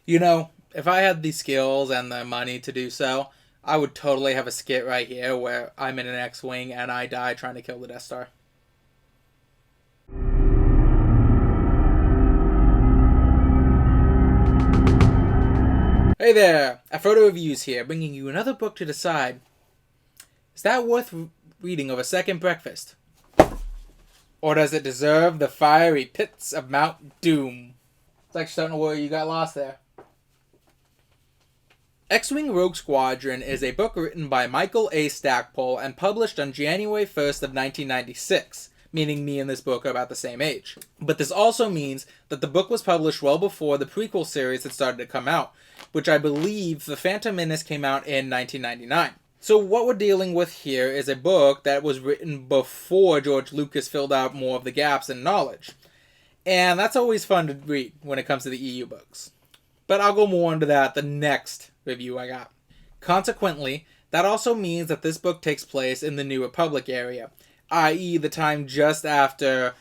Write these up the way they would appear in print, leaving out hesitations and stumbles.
You know, if I had the skills and the money to do so, I would totally have a skit right here where I'm in an X-Wing and I die trying to kill the Death Star. Hey there, Afrodo Reviews here, bringing you another book to decide. Is that worth reading over second breakfast? Or does it deserve the fiery pits of Mount Doom? It's like starting to worry you got lost there. X-Wing Rogue Squadron is a book written by Michael A. Stackpole and published on January 1st of 1996, meaning me and this book are about the same age. But this also means that the book was published well before the prequel series had started to come out, which I believe The Phantom Menace came out in 1999. So what we're dealing with here is a book that was written before George Lucas filled out more of the gaps in knowledge. And that's always fun to read when it comes to the EU books. But I'll go more into that the next review I got. Consequently, that also means that this book takes place in the New Republic area, i.e. the time after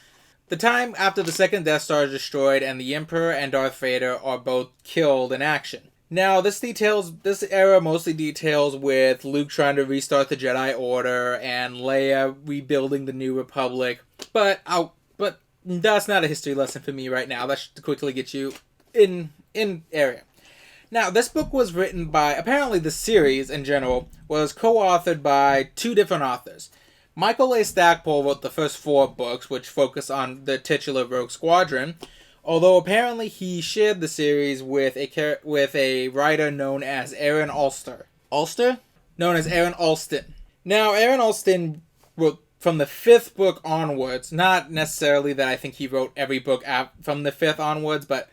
the second Death Star is destroyed and the Emperor and Darth Vader are both killed in action. Now, this era mostly details with Luke trying to restart the Jedi Order and Leia rebuilding the New Republic. But that's not a history lesson for me right now. That should quickly get you in area. Now, this book was written by, apparently the series in general, was co-authored by two different authors. Michael A. Stackpole wrote the first 4 books, which focus on the titular Rogue Squadron, although apparently he shared the series with a writer known as Aaron Alston. Alston? Known as Aaron Alston. Now, Aaron Alston wrote from the 5th book onwards, not necessarily that I think he wrote every book from the 5th onwards, but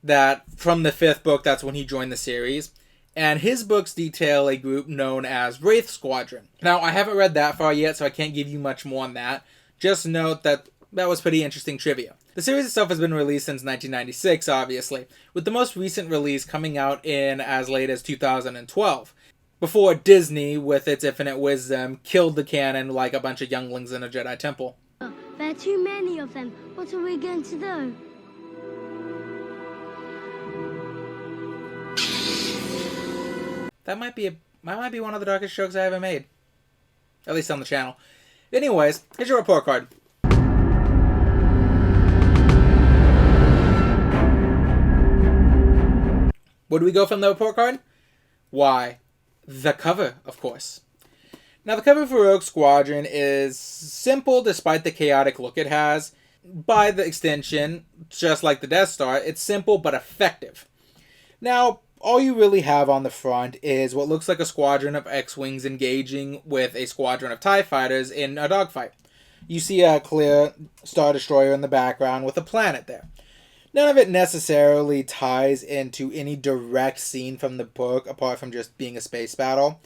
that from the 5th book, that's when he joined the series. And his books detail a group known as Wraith Squadron. Now, I haven't read that far yet, so I can't give you much more on that. Just note that was pretty interesting trivia. The series itself has been released since 1996, obviously, with the most recent release coming out in as late as 2012, before Disney, with its infinite wisdom, killed the canon like a bunch of younglings in a Jedi temple. There are too many of them. What are we going to do? That might be one of the darkest jokes I ever made. At least on the channel. Anyways, here's your report card. Where do we go from the report card? Why, the cover, of course. Now, the cover for Rogue Squadron is simple despite the chaotic look it has. By the extension, just like the Death Star, it's simple but effective. Now, all you really have on the front is what looks like a squadron of X-Wings engaging with a squadron of TIE Fighters in a dogfight. You see a clear Star Destroyer in the background with a planet there. None of it necessarily ties into any direct scene from the book, apart from just being a space battle.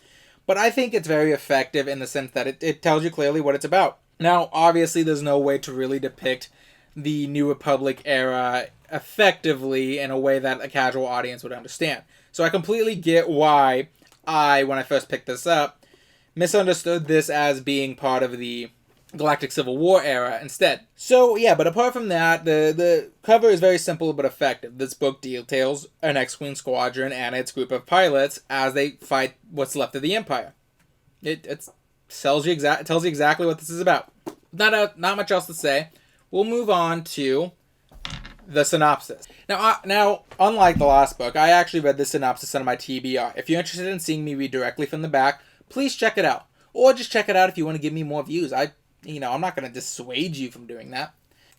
But I think it's very effective in the sense that it tells you clearly what it's about. Now, obviously, there's no way to really depict the New Republic era effectively in a way that a casual audience would understand. So I completely get why when I first picked this up, misunderstood this as being part of the Galactic Civil War era instead. So yeah, but apart from that, the cover is very simple but effective. This book details an X-Wing squadron and its group of pilots as they fight what's left of the Empire. It tells you exactly what this is about. Not much else to say. We'll move on to the synopsis. Now, unlike the last book, I actually read the synopsis on my TBR. If you're interested in seeing me read directly from the back, please check it out. Or just check it out if you want to give me more views. I'm not going to dissuade you from doing that.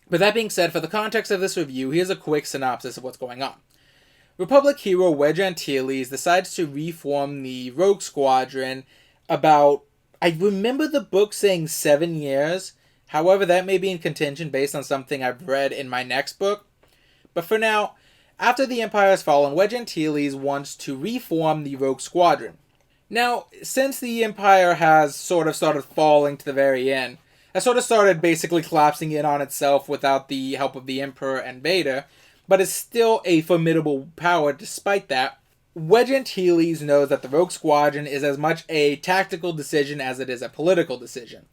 But that being said, for the context of this review, here's a quick synopsis of what's going on. Republic hero Wedge Antilles decides to reform the Rogue Squadron about, I remember the book saying 7 years. However, that may be in contention based on something I've read in my next book. But for now, after the Empire has fallen, Wedge Antilles wants to reform the Rogue Squadron. Now, since the Empire has sort of started falling to the very end, has sort of started basically collapsing in on itself without the help of the Emperor and Vader, but is still a formidable power despite that, Wedge Antilles knows that the Rogue Squadron is as much a tactical decision as it is a political decision.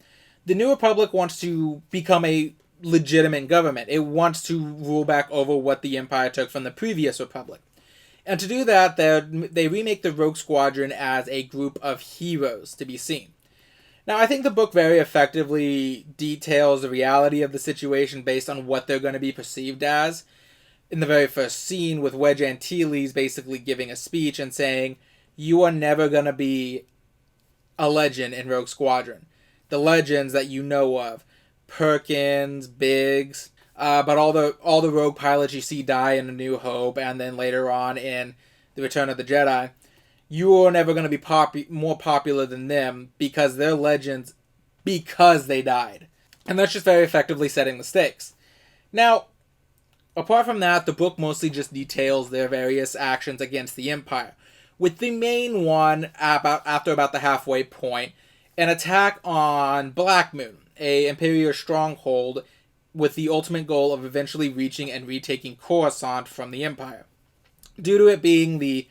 The New Republic wants to become a legitimate government. It wants to rule back over what the Empire took from the previous Republic. And to do that, they remake the Rogue Squadron as a group of heroes to be seen. Now, I think the book very effectively details the reality of the situation based on what they're going to be perceived as. In the very first scene, with Wedge Antilles basically giving a speech and saying, "You are never going to be a legend in Rogue Squadron. The legends that you know of, Perkins, Biggs, but all the Rogue pilots you see die in A New Hope, and then later on in The Return of the Jedi, you are never going to be more popular than them because they're legends because they died." And that's just very effectively setting the stakes. Now, apart from that, the book mostly just details their various actions against the Empire, with the main one after about the halfway point, an attack on Black Moon, a Imperial stronghold, with the ultimate goal of eventually reaching and retaking Coruscant from the Empire. Due to it being the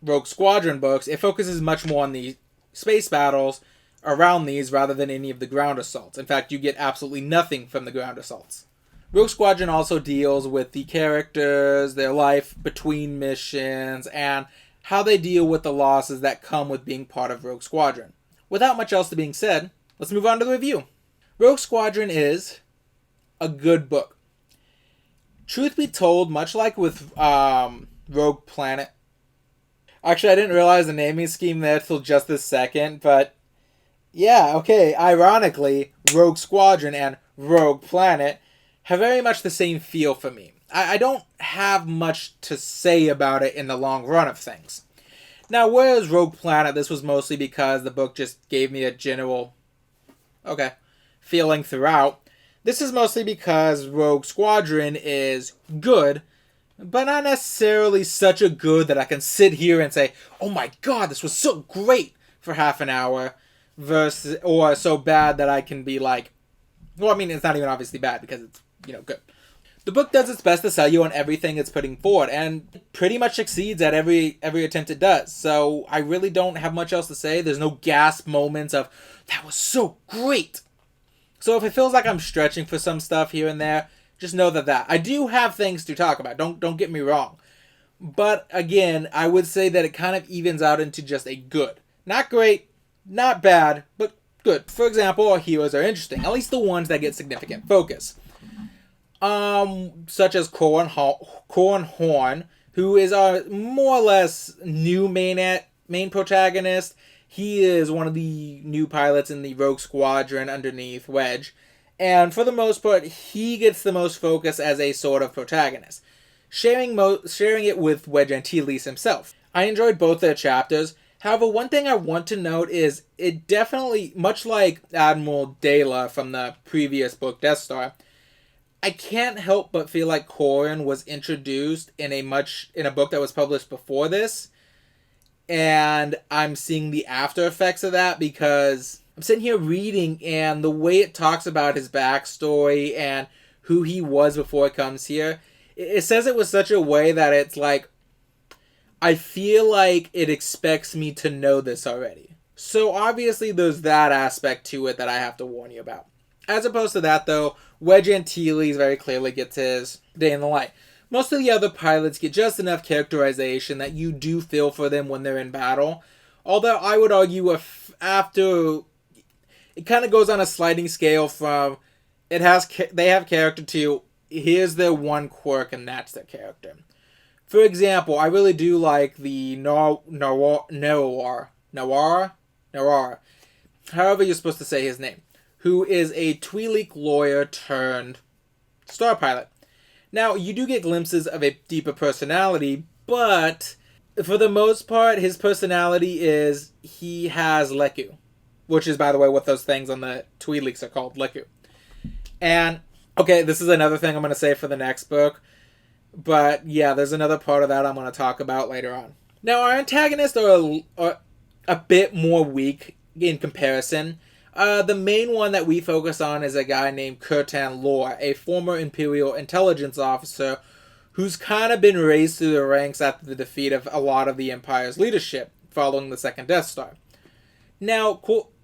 Rogue Squadron books, it focuses much more on the space battles around these rather than any of the ground assaults. In fact, you get absolutely nothing from the ground assaults. Rogue Squadron also deals with the characters, their life between missions, and how they deal with the losses that come with being part of Rogue Squadron. Without much else to being said, let's move on to the review. Rogue Squadron is a good book. Truth be told, much like with Rogue Planet. Actually, I didn't realize the naming scheme there till just this second, but yeah, okay, ironically, Rogue Squadron and Rogue Planet have very much the same feel for me. I don't have much to say about it in the long run of things. Now, whereas Rogue Planet, this was mostly because the book just gave me a general, feeling throughout. This is mostly because Rogue Squadron is good, but not necessarily such a good that I can sit here and say, "Oh my god, this was so great," for half an hour, or so bad that I can be like, well, I mean, it's not even obviously bad because it's, good. The book does its best to sell you on everything it's putting forward, and pretty much succeeds at every attempt it does. So I really don't have much else to say. There's no gasp moments of, "That was so great." So if it feels like I'm stretching for some stuff here and there, just know that I do have things to talk about. Don't get me wrong. But again, I would say that it kind of evens out into just a good. Not great, not bad, but good. For example, our heroes are interesting, at least the ones that get significant focus. Such as Corran Horn, who is our more or less new main protagonist. He is one of the new pilots in the Rogue Squadron underneath Wedge, and for the most part, he gets the most focus as a sort of protagonist, sharing it with Wedge Antilles himself. I enjoyed both their chapters. However, one thing I want to note is it definitely, much like Admiral Dela from the previous book Death Star, I can't help but feel like Corran was introduced in a book that was published before this, and I'm seeing the after effects of that because I'm sitting here reading, and the way it talks about his backstory and who he was before it comes here, it says it with such a way that it's like, I feel like it expects me to know this already. So obviously there's that aspect to it that I have to warn you about. As opposed to that, though, Wedge Antilles very clearly gets his day in the light. Most of the other pilots get just enough characterization that you do feel for them when they're in battle. Although I would argue after it kind of goes on a sliding scale from they have character to here's their one quirk and that's their character. For example, I really do like the Noir, however you're supposed to say his name, who is a Twi'lek lawyer turned star pilot. Now, you do get glimpses of a deeper personality, but for the most part, his personality is he has Leku, which is, by the way, what those things on the Twi'leks are called, Leku. And, okay, this is another thing I'm going to say for the next book, but yeah, there's another part of that I'm going to talk about later on. Now, our antagonists are a bit more weak in comparison. The main one that we focus on is a guy named Curtan Lore, a former Imperial intelligence officer who's kind of been raised through the ranks after the defeat of a lot of the Empire's leadership following the second Death Star. Now,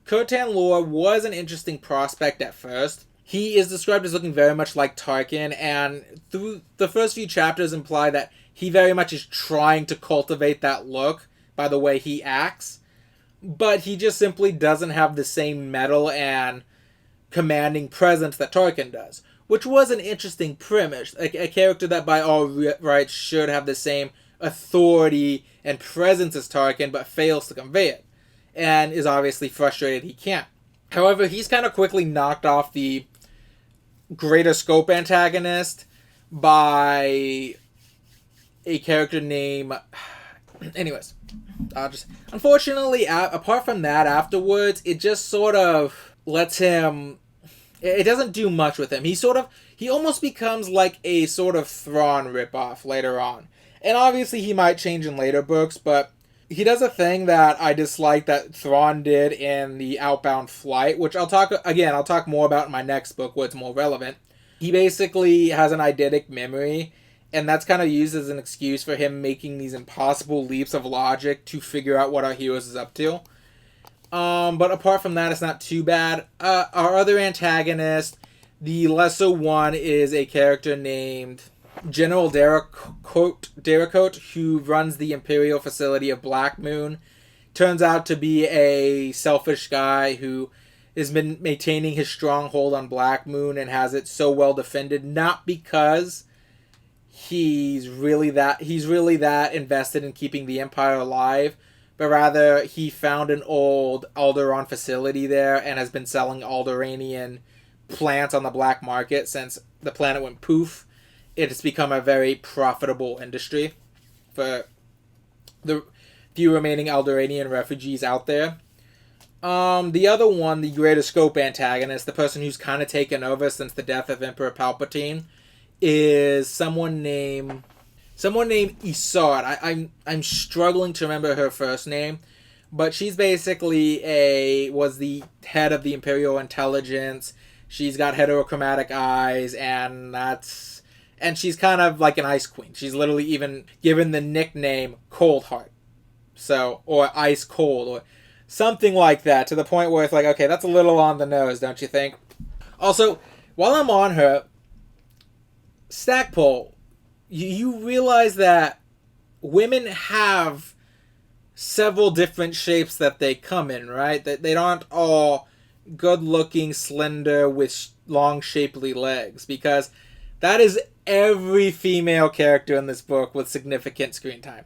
Curtan Lore was an interesting prospect at first. He is described as looking very much like Tarkin, and through the first few chapters imply that he very much is trying to cultivate that look by the way he acts, but he just simply doesn't have the same metal and commanding presence that Tarkin does, which was an interesting premise. A character that by all rights should have the same authority and presence as Tarkin, but fails to convey it, and is obviously frustrated he can't. However, he's kind of quickly knocked off the greater scope antagonist by a character named... Anyways, unfortunately, apart from that, afterwards, it just sort of lets him... It doesn't do much with him. He almost becomes like a sort of Thrawn ripoff later on. And obviously he might change in later books, but he does a thing that I dislike that Thrawn did in the Outbound Flight, which I'll talk more about in my next book where it's more relevant. He basically has an eidetic memory, and that's kind of used as an excuse for him making these impossible leaps of logic to figure out what our heroes is up to. But apart from that, it's not too bad. Our other antagonist, the lesser one, is a character named General Dericote, who runs the Imperial facility of Black Moon. Turns out to be a selfish guy who has been maintaining his stronghold on Black Moon and has it so well defended, not because he's really that invested in keeping the Empire alive, but rather he found an old Alderaan facility there and has been selling Alderaanian plants on the black market since the planet went poof. It has become a very profitable industry for the few remaining Alderaanian refugees out there. The other one, the greater scope antagonist, the person who's kind of taken over since the death of Emperor Palpatine, is someone named Isard. I'm struggling to remember her first name, but she's basically was the head of the Imperial Intelligence. She's got heterochromatic eyes, and she's kind of like an ice queen. She's literally even given the nickname Cold Heart, or Ice Cold, or something like that, to the point where it's like, okay, that's a little on the nose, don't you think? Also, while I'm on her, Stackpole, you realize that women have several different shapes that they come in, right? That they aren't all good-looking, slender, with long, shapely legs, because that is every female character in this book with significant screen time.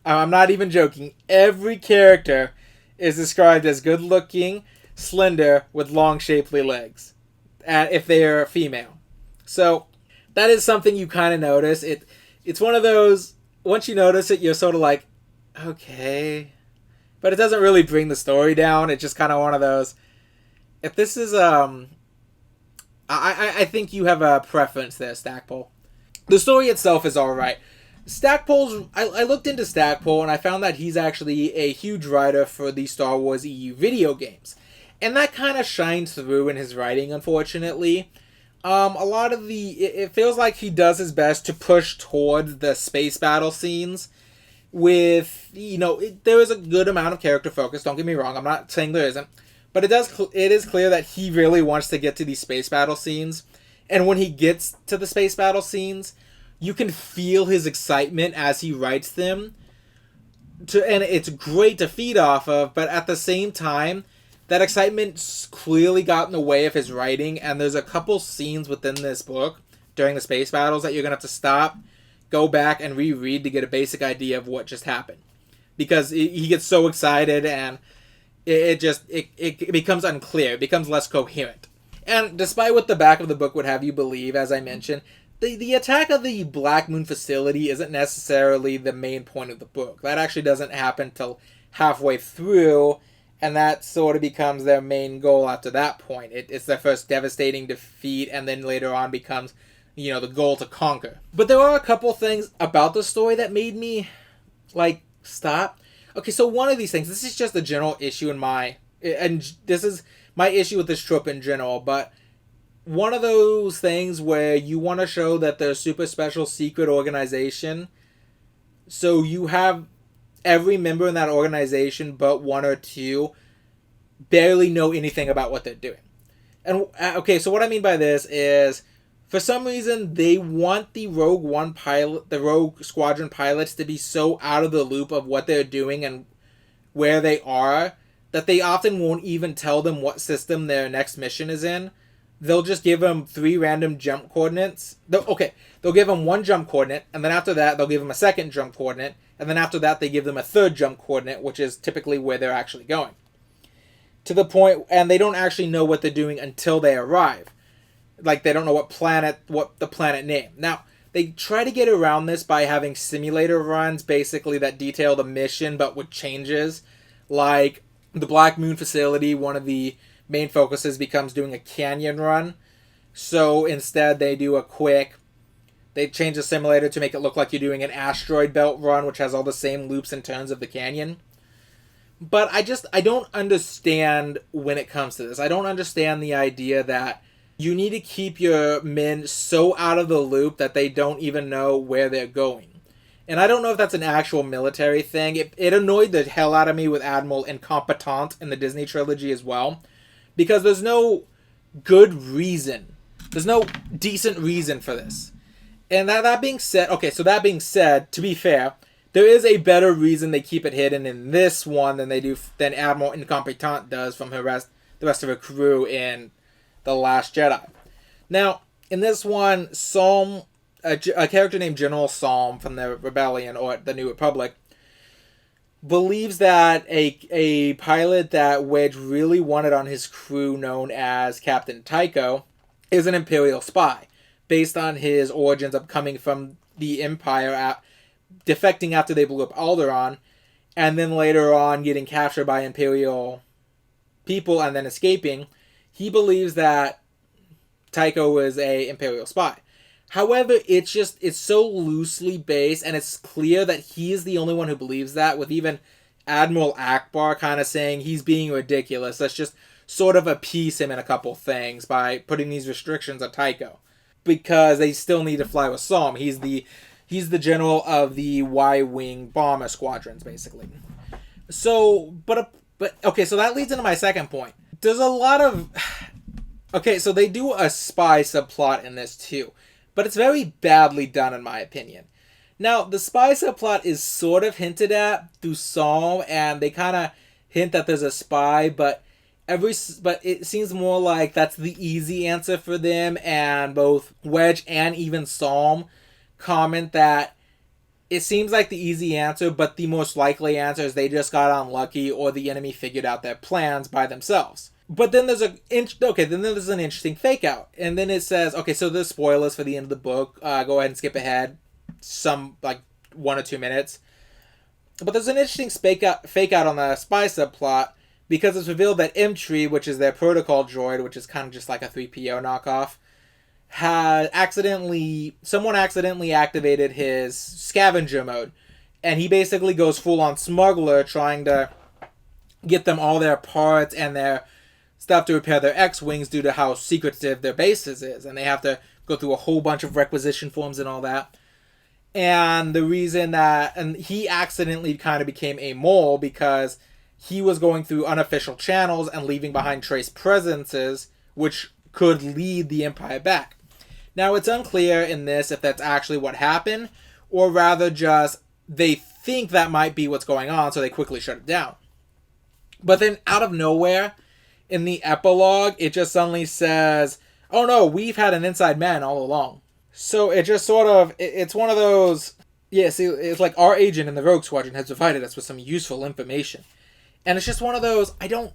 I'm not even joking. Every character is described as good-looking, slender, with long, shapely legs, if they are female. So that is something you kind of notice. It's one of those, once you notice it, you're sort of like, okay. But it doesn't really bring the story down. It's just kind of one of those, if this is, I think you have a preference there, Stackpole. The story itself is alright. I looked into Stackpole, and I found that he's actually a huge writer for the Star Wars EU video games. And that kind of shines through in his writing, unfortunately. It feels like he does his best to push towards the space battle scenes with, there is a good amount of character focus, don't get me wrong, I'm not saying there isn't, but it is clear that he really wants to get to these space battle scenes, and when he gets to the space battle scenes, you can feel his excitement as he writes them, and it's great to feed off of, but at the same time, that excitement's clearly got in the way of his writing, and there's a couple scenes within this book during the space battles that you're going to have to stop, go back, and reread to get a basic idea of what just happened. Because he gets so excited, and it becomes unclear. It becomes less coherent. And despite what the back of the book would have you believe, as I mentioned, the attack of the Black Moon facility isn't necessarily the main point of the book. That actually doesn't happen till halfway through, and that sort of becomes their main goal after that point. It's their first devastating defeat, and then later on becomes, the goal to conquer. But there are a couple things about the story that made me, stop. Okay, so one of these things, this is just a general issue and this is my issue with this trope in general, but one of those things where you want to show that they're a super special secret organization, so you have every member in that organization but one or two barely know anything about what they're doing. And okay, so what I mean by this is For some reason, they want the Rogue Squadron pilots to be so out of the loop of what they're doing and where they are that they often won't even tell them what system their next mission is in. They'll just give them 3 random jump coordinates. They'll give them 1 jump coordinate, and then after that, they'll give them a 2nd jump coordinate, and then after that, they give them a 3rd jump coordinate, which is typically where they're actually going. To the point, and they don't actually know what they're doing until they arrive. Like, they don't know what the planet name. Now, they try to get around this by having simulator runs, basically, that detail the mission, but with changes. Like, the Black Moon facility, one of the main focuses becomes doing a canyon run. So, instead, they change the simulator to make it look like you're doing an asteroid belt run, which has all the same loops and turns of the canyon. But I don't understand when it comes to this. I don't understand the idea that you need to keep your men so out of the loop that they don't even know where they're going. And I don't know if that's an actual military thing. It annoyed the hell out of me with Admiral Incompetent in the Disney trilogy as well. Because there's no good reason. There's no decent reason for this. And that being said, to be fair, there is a better reason they keep it hidden in this one than Admiral Incompetent does from the rest of her crew in The Last Jedi. Now, in this one, a character named General Psalm from the Rebellion, or the New Republic, believes that a pilot that Wedge really wanted on his crew, known as Captain Tycho, is an Imperial spy, based on his origins of coming from the Empire, defecting after they blew up Alderaan, and then later on getting captured by Imperial people and then escaping. He believes that Tycho was a Imperial spy. However, it's so loosely based, and it's clear that he's the only one who believes that, with even Admiral Akbar kind of saying he's being ridiculous. Let's just sort of appease him in a couple things by putting these restrictions on Tycho. Because they still need to fly with Psalm. He's the general of the Y-Wing bomber squadrons, basically. So, but so that leads into my second point. There's a lot of... Okay, so they do a spy subplot in this too. But it's very badly done, in my opinion. Now, the spy subplot is sort of hinted at through Psalm, and they kind of hint that there's a spy, but it seems more like that's the easy answer for them, and both Wedge and even Psalm comment that it seems like the easy answer, but the most likely answer is they just got unlucky, or the enemy figured out their plans by themselves. But then there's an interesting fake out, and then it says, okay, so there's spoilers for the end of the book. Go ahead and skip ahead some 1 or 2 minutes. But there's an interesting fake out on the spy subplot, because it's revealed that M-Tree, which is their protocol droid, which is kind of just like a 3PO knockoff, someone accidentally activated his scavenger mode, and he basically goes full on smuggler, trying to get them all their parts and their stuff to repair their X-Wings due to how secretive their bases is, and they have to go through a whole bunch of requisition forms and all that. And the reason and he accidentally kind of became a mole because he was going through unofficial channels and leaving behind trace presences, which could lead the Empire back. Now, it's unclear in this if that's actually what happened, or rather just they think that might be what's going on, so they quickly shut it down. But then, out of nowhere, in the epilogue, it just suddenly says, oh no, we've had an inside man all along. So it just sort of, it's one of those, it's like our agent in the Rogue Squadron has provided us with some useful information. And it's just one of those, I don't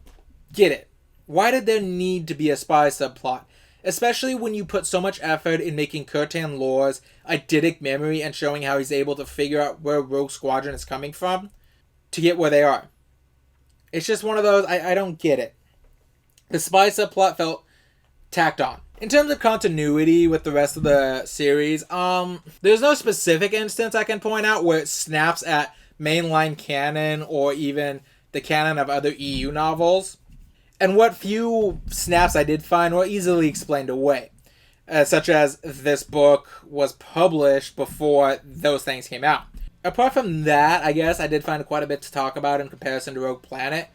get it. Why did there need to be a spy subplot? Especially when you put so much effort in making Kirtan Lore's eidetic memory and showing how he's able to figure out where Rogue Squadron is coming from to get where they are. It's just one of those, I don't get it. The spy subplot felt tacked on. In terms of continuity with the rest of the series, there's no specific instance I can point out where it snaps at mainline canon or even the canon of other EU novels. And what few snaps I did find were easily explained away. Such as this book was published before those things came out. Apart from that, I guess I did find quite a bit to talk about in comparison to Rogue Planet.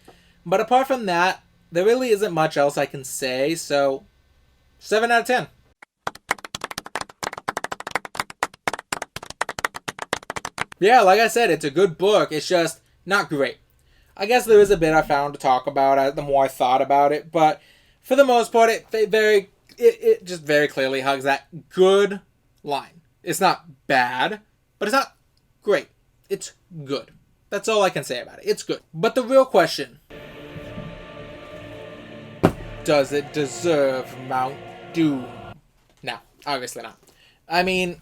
But apart from that, there really isn't much else I can say, so 7 out of 10. yeah, like I said, it's a good book. It's just not great. I guess there is a bit I found to talk about the more I thought about it, but for the most part, it just very clearly hugs that good line. It's not bad, but it's not great. It's good. That's all I can say about it. It's good. But the real question, does it deserve Mount Doom? No, obviously not. I mean,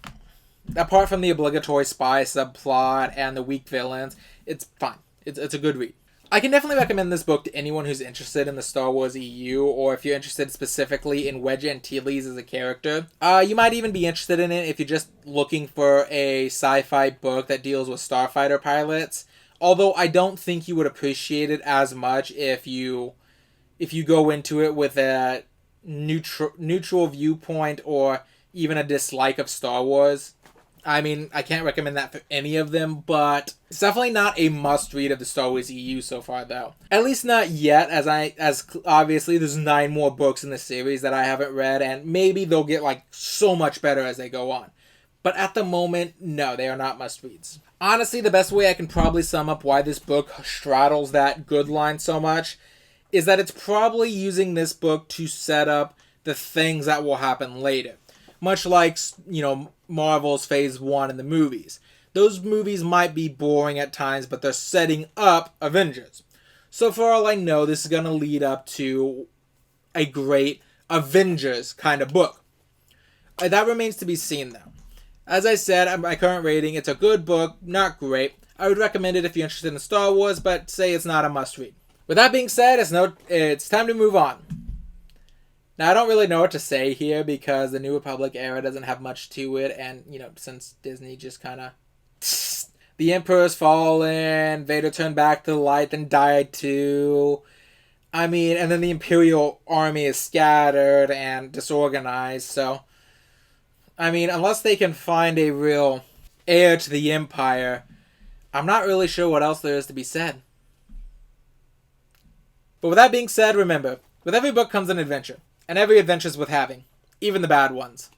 apart from the obligatory spy subplot and the weak villains, it's fine. It's a good read. I can definitely recommend this book to anyone who's interested in the Star Wars EU, or if you're interested specifically in Wedge Antilles as a character. You might even be interested in it if you're just looking for a sci-fi book that deals with starfighter pilots. Although I don't think you would appreciate it as much if you go into it with a neutral viewpoint or even a dislike of Star Wars. I mean, I can't recommend that for any of them, but it's definitely not a must-read of the Star Wars EU so far, though. At least not yet, as obviously there's 9 more books in the series that I haven't read, and maybe they'll get, so much better as they go on. But at the moment, no, they are not must-reads. Honestly, the best way I can probably sum up why this book straddles that good line so much is that it's probably using this book to set up the things that will happen later. Much like, Marvel's Phase 1 in the movies. Those movies might be boring at times, but they're setting up Avengers. So for all I know, this is going to lead up to a great Avengers kind of book. That remains to be seen, though. As I said, at my current rating, it's a good book, not great. I would recommend it if you're interested in Star Wars, but say it's not a must-read. With that being said, it's time to move on. Now, I don't really know what to say here because the New Republic era doesn't have much to it, and, since Disney just kind of... The Emperor's fallen, Vader turned back to the light, then died too. I mean, and then the Imperial army is scattered and disorganized, so... I mean, unless they can find a real heir to the Empire, I'm not really sure what else there is to be said. But with that being said, remember, with every book comes an adventure. And every adventure's worth having, even the bad ones.